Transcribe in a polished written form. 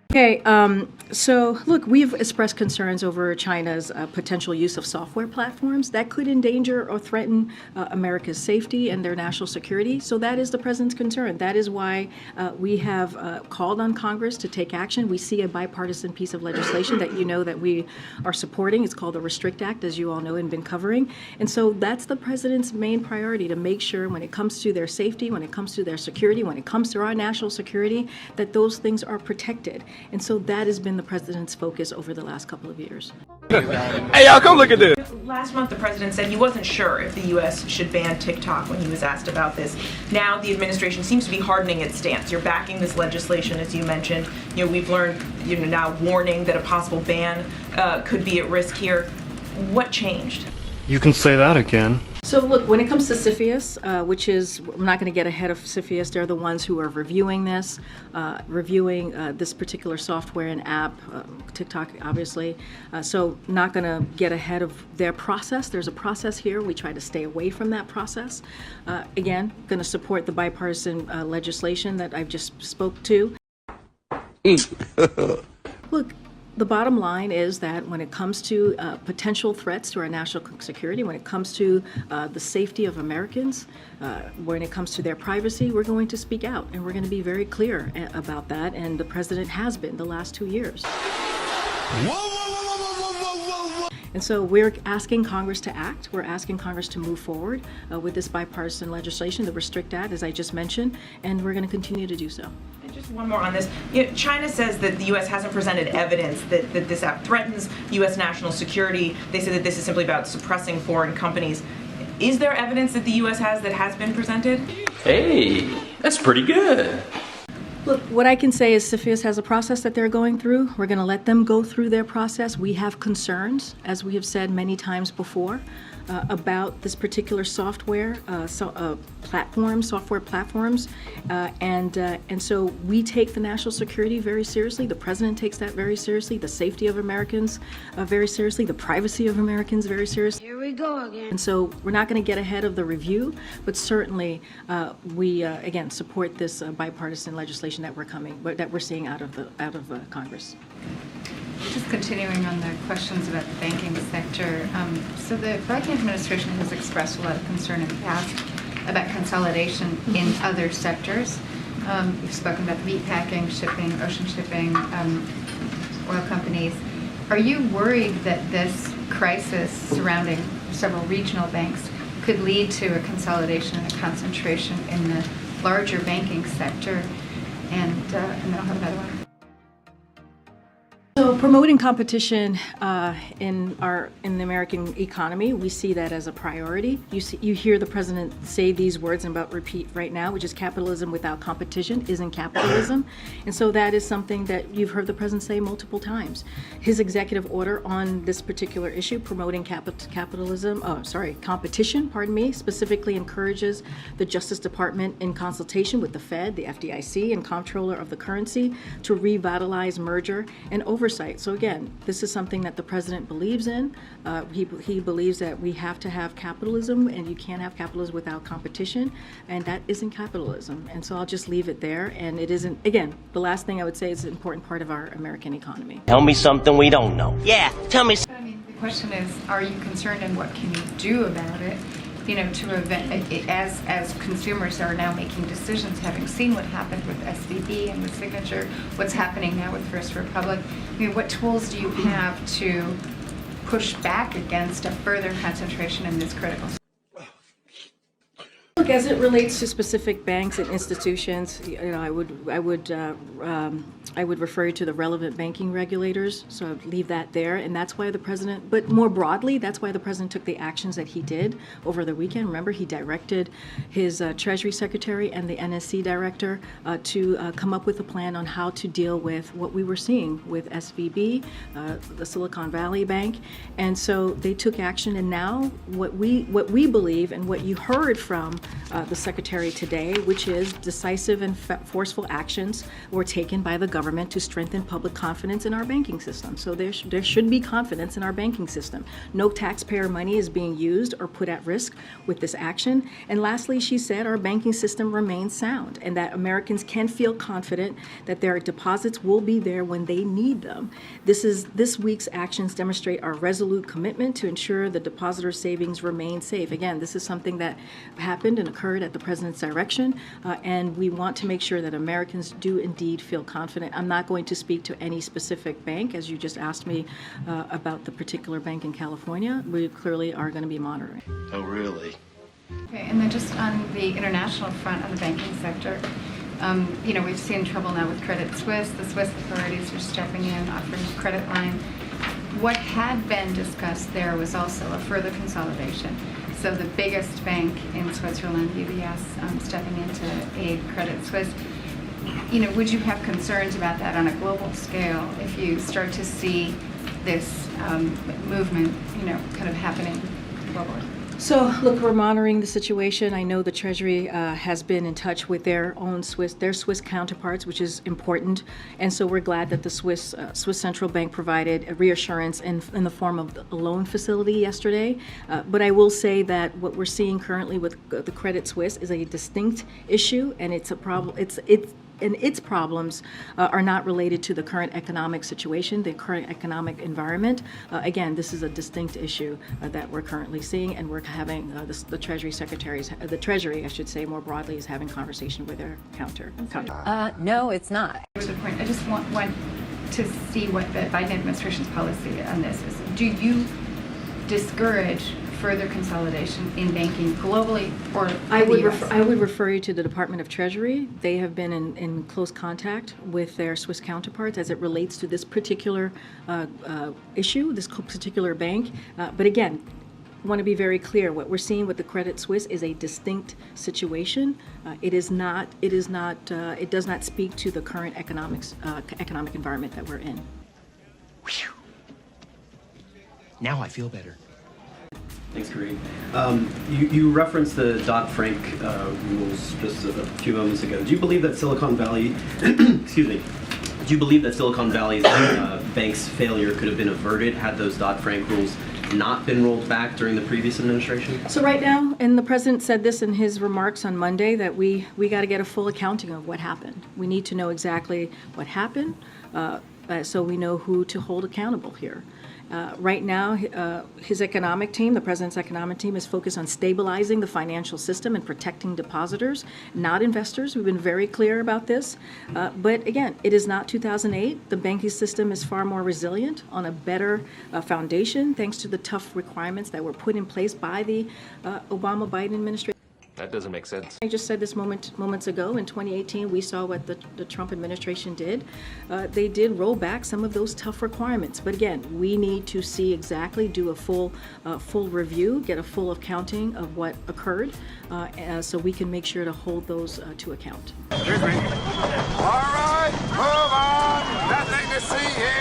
Okay, so look, we've expressed concerns over China's potential use of software platforms that could endanger or threaten America's safety and their national security. So that is the president's concern. That is why we have called on Congress to take action. We see a bipartisan piece of legislation that you know that we are supporting. It's called the Restrict Act, as you all know and been covering. And so that's the president's main priority, to make sure when it comes to their safety, when it comes to their security, when it comes to our national security, that those things are protected. And so that has been the president's focus over the last couple of years. Hey, y'all, come look at this. Last month, the president said he wasn't sure if the U.S. should ban TikTok when he was asked about this. Now, the administration seems to be hardening its stance. You're backing this legislation, as you mentioned. You know, we've learned, now warning that a possible ban could be at risk here. What changed? You can say that again. So look, when it comes to CFIUS, which is, I'm not going to get ahead of CFIUS, they're the ones who are reviewing this, this particular software and app, TikTok obviously, so not going to get ahead of their process. There's a process here. We try to stay away from that process. Again, going to support the bipartisan legislation that I've just spoke to. Look, the bottom line is that when it comes to potential threats to our national security, when it comes to the safety of Americans, when it comes to their privacy, we're going to speak out, and we're going to be very clear about that, and the president has been the last 2 years. And so we're asking Congress to act. We're asking Congress to move forward with this bipartisan legislation, the Restrict Act, as I just mentioned, and we're going to continue to do so. And just one more on this. China says that the U.S. hasn't presented evidence that this app threatens U.S. national security. They say that this is simply about suppressing foreign companies. Is there evidence that the U.S. has that has been presented? Hey, that's pretty good. Look, what I can say is CFIUS has a process that they're going through. We're going to let them go through their process. We have concerns, as we have said many times before, about this particular software platforms, and so we take the national security very seriously. The president takes that very seriously. The safety of Americans very seriously. The privacy of Americans very seriously. Here we go again. And so we're not going to get ahead of the review, but certainly we again support this bipartisan legislation that we're seeing out of Congress. Just continuing on the questions about the banking sector, so the Biden administration has expressed a lot of concern in the past about consolidation in other sectors. You've spoken about meatpacking, shipping, ocean shipping, oil companies. Are you worried that this crisis surrounding several regional banks could lead to a consolidation and a concentration in the larger banking sector? And then I'll have another one. So promoting competition in the American economy, we see that as a priority. You hear the president say these words I'm about to repeat right now, which is capitalism without competition isn't capitalism. And so that is something that you've heard the president say multiple times. His executive order on this particular issue, promoting competition, specifically encourages the Justice Department in consultation with the Fed, the FDIC, and Comptroller of the Currency to revitalize merger and oversight. So again, this is something that the president believes in. He believes that we have to have capitalism, and you can't have capitalism without competition, and that isn't capitalism. And so I'll just leave it there. And it isn't, again, the last thing I would say is an important part of our American economy. Tell me something we don't know. Yeah, tell me. I mean, the question is, are you concerned, and what can you do about it? As consumers are now making decisions, having seen what happened with SVB and with Signature, what's happening now with First Republic, I mean, what tools do you have to push back against a further concentration in this critical? Look, as it relates to specific banks and institutions, I would refer you to the relevant banking regulators. So I'd leave that there, and that's why the president. But more broadly, that's why the president took the actions that he did over the weekend. Remember, he directed his Treasury Secretary and the NSC director to come up with a plan on how to deal with what we were seeing with SVB, the Silicon Valley Bank, and so they took action. And now, what we believe, and what you heard from the Secretary today, which is decisive and forceful actions were taken by the government government to strengthen public confidence in our banking system. So there should be confidence in our banking system. No taxpayer money is being used or put at risk with this action. And lastly, she said our banking system remains sound and that Americans can feel confident that their deposits will be there when they need them. This week's actions demonstrate our resolute commitment to ensure the depositor savings remain safe. Again, this is something that happened and occurred at the president's direction, and we want to make sure that Americans do indeed feel confident. I'm not going to speak to any specific bank, as you just asked me about the particular bank in California. We clearly are going to be monitoring. Oh, really? Okay, and then just on the international front, on the banking sector, we've seen trouble now with Credit Suisse. The Swiss authorities are stepping in, offering a credit line. What had been discussed there was also a further consolidation. So the biggest bank in Switzerland, UBS, stepping in to aid Credit Suisse. Would you have concerns about that on a global scale if you start to see this movement, kind of happening globally? So, look, we're monitoring the situation. I know the Treasury has been in touch with their Swiss counterparts, which is important. And so we're glad that the Swiss Central Bank provided a reassurance in the form of a loan facility yesterday. But I will say that what we're seeing currently with the Credit Suisse is a distinct issue, and it's a problem. And its problems are not related to the current economic situation, the current economic environment. Again, this is a distinct issue that we're currently seeing, and we're having the Treasury secretaries, the Treasury, I should say, more broadly, is having conversation with their counter. No, it's not. To the point, I just want to see what the Biden administration's policy on this is. Do you discourage further consolidation in banking globally or I in the would US? I would refer you to the Department of Treasury. They have been in close contact with their Swiss counterparts as it relates to this particular issue, this particular bank. But again, I want to be very clear. What we're seeing with the Credit Suisse is a distinct situation. It does not speak to the current economic environment that we're in. Whew. Now I feel better. Thanks, Karine. You referenced the Dodd-Frank rules just a few moments ago. Do you believe that Silicon Valley, excuse me, do you believe that Silicon Valley's bank's failure could have been averted had those Dodd-Frank rules not been rolled back during the previous administration? So right now, and the president said this in his remarks on Monday, that we got to get a full accounting of what happened. We need to know exactly what happened so we know who to hold accountable here. Right now, his economic team, the president's economic team, is focused on stabilizing the financial system and protecting depositors, not investors. We've been very clear about this. But again, it is not 2008. The banking system is far more resilient on a better foundation, thanks to the tough requirements that were put in place by the Obama-Biden administration. That doesn't make sense. I just said this moments ago. In 2018, we saw what the Trump administration did. They did roll back some of those tough requirements. But again, we need to see exactly, do a full review, get a full accounting of what occurred, so we can make sure to hold those to account. All right, move on. Nothing to see here.